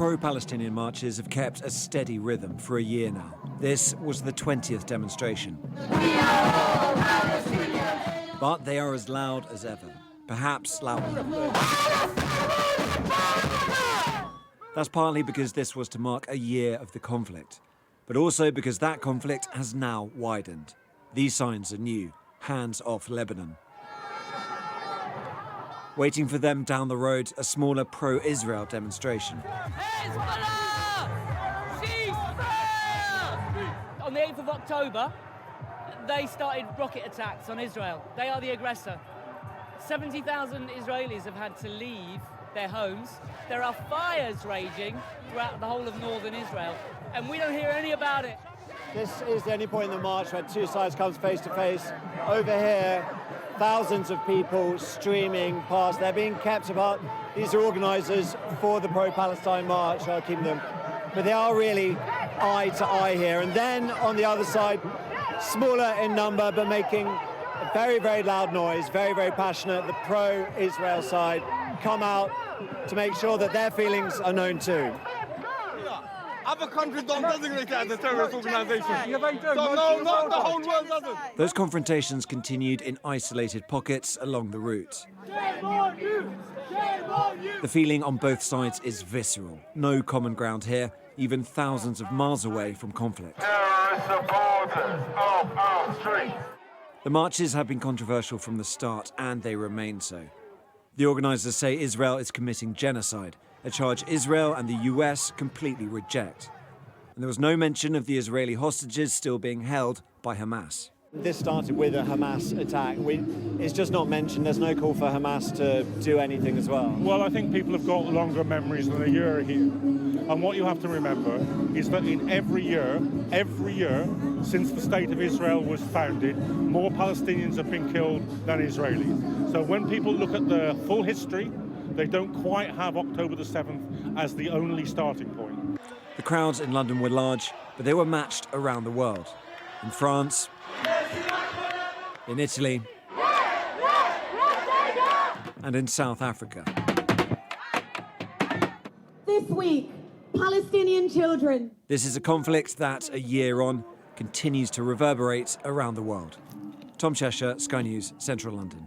pro-Palestinian marches have kept a steady rhythm for a year now. This was the 20th demonstration. But they are as loud as ever, perhaps louder. That's partly because this was to mark a year of the conflict, but also because that conflict has now widened. These signs are new: hands off Lebanon. Waiting for them down the road, a smaller pro-Israel demonstration. On the 8th of October, they started rocket attacks on Israel. They are the aggressor. 70,000 Israelis have had to leave their homes. There are fires raging throughout the whole of northern Israel, and we don't hear any about it. This is the only point in the march where two sides come face to face. Over here, thousands of people streaming past. They're being kept apart. These are organisers for the pro-Palestine march, I'll keep them. But they are really eye to eye here. And then on the other side, smaller in number, but making a very, very loud noise, very, very passionate. The pro-Israel side come out to make sure that their feelings are known too. Other countries don't designate it as a terrorist organisation. Yeah, they do. So no, not the whole world doesn't. Those confrontations continued in isolated pockets along the route. Shame on you! Shame on you! The feeling on both sides is visceral. No common ground here, even thousands of miles away from conflict. Terrorist supporters off our streets. The marches have been controversial from the start, and they remain so. The organisers say Israel is committing genocide, a charge Israel and the US completely reject. And there was no mention of the Israeli hostages still being held by Hamas. This started with a Hamas attack. It's just not mentioned. There's no call for Hamas to do anything as well. Well, I think people have got longer memories than a year here. And what you have to remember is that in every year, since the State of Israel was founded, more Palestinians have been killed than Israelis. So when people look at the full history, they don't quite have October the 7th as the only starting point. The crowds in London were large, but they were matched around the world. In France, in Italy, and in South Africa. This week, Palestinian children. This is a conflict that, a year on, continues to reverberate around the world. Tom Cheshire, Sky News, Central London.